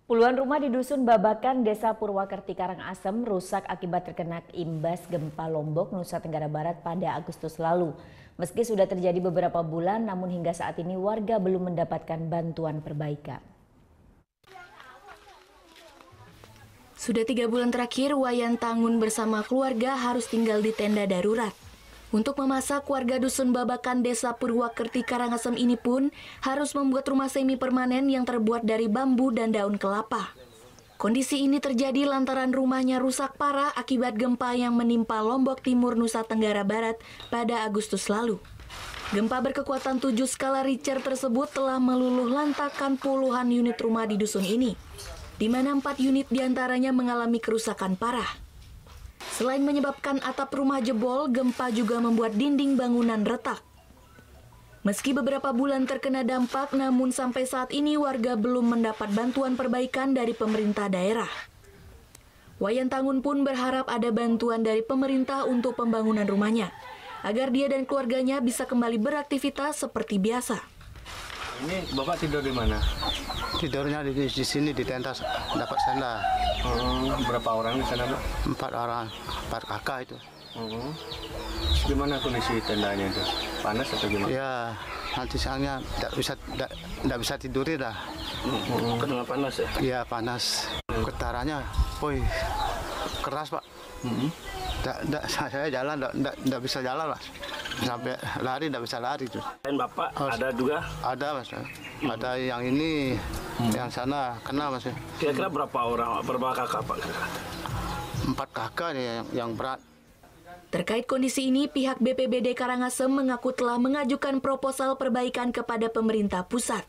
Puluhan rumah di Dusun Babakan, Desa Purwakerti, Karangasem rusak akibat terkena imbas gempa Lombok, Nusa Tenggara Barat pada Agustus lalu. Meski sudah terjadi beberapa bulan, namun hingga saat ini warga belum mendapatkan bantuan perbaikan. Sudah 3 bulan terakhir, Wayan Tangun bersama keluarga harus tinggal di tenda darurat. Untuk memasak, warga Dusun Babakan, Desa Purwakerti, Karangasem ini pun harus membuat rumah semi permanen yang terbuat dari bambu dan daun kelapa. Kondisi ini terjadi lantaran rumahnya rusak parah akibat gempa yang menimpa Lombok Timur, Nusa Tenggara Barat pada Agustus lalu. Gempa berkekuatan 7 skala Richter tersebut telah meluluh lantakkan puluhan unit rumah di dusun ini, di mana 4 unit diantaranya mengalami kerusakan parah. Selain menyebabkan atap rumah jebol, gempa juga membuat dinding bangunan retak. Meski beberapa bulan terkena dampak, namun sampai saat ini warga belum mendapat bantuan perbaikan dari pemerintah daerah. Wayan Tangun pun berharap ada bantuan dari pemerintah untuk pembangunan rumahnya, agar dia dan keluarganya bisa kembali beraktivitas seperti biasa. Ini Bapak tidur di mana? Tidurnya di sini di tenda dapat tenda. Berapa orang di sana, Pak? 4 orang, 4 kakak itu. Gimana kondisi tendanya itu? Panas atau gimana? Ya, nanti siangnya tidak bisa tidur dah. Karena panas ya? Iya panas. Getarannya, woi, keras Pak. Saya jalan, tidak bisa jalan Mas. Sampai lari, tidak bisa lari tuh. Dan Bapak ada juga? Ada Mas. Ada yang ini, yang sana kena Mas. Kira-kira berapa orang, berapa kakak Pak? 4 kakak nih yang berat. Terkait kondisi ini, pihak BPBD Karangasem mengaku telah mengajukan proposal perbaikan kepada pemerintah pusat.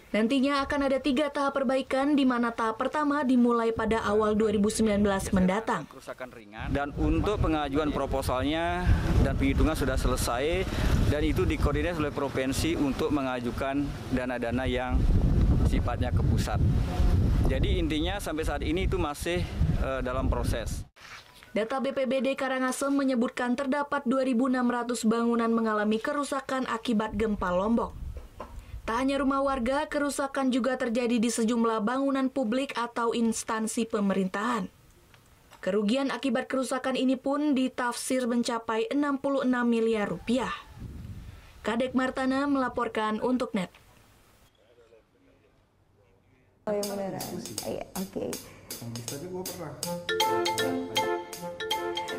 Nantinya akan ada 3 tahap perbaikan, di mana tahap pertama dimulai pada awal 2019 mendatang. Dan untuk pengajuan proposalnya dan penghitungan sudah selesai, dan itu dikoordinasi oleh provinsi untuk mengajukan dana-dana yang sifatnya ke pusat. Jadi intinya sampai saat ini itu masih dalam proses. Data BPBD Karangasem menyebutkan terdapat 2.600 bangunan mengalami kerusakan akibat gempa Lombok. Tak hanya rumah warga, kerusakan juga terjadi di sejumlah bangunan publik atau instansi pemerintahan. Kerugian akibat kerusakan ini pun ditafsir mencapai 66 miliar rupiah. Kadek Martana melaporkan untuk NET. Oh yang beneran? Iya, oke.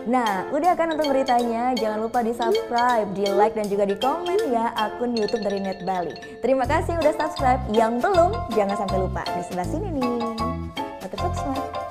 Nah, udah kan untuk beritanya? Jangan lupa di-subscribe, di-like, dan juga di-komen ya akun YouTube dari Net Bali. Terima kasih udah subscribe. Yang belum, jangan sampai lupa. Di sebelah sini nih. Subscribe.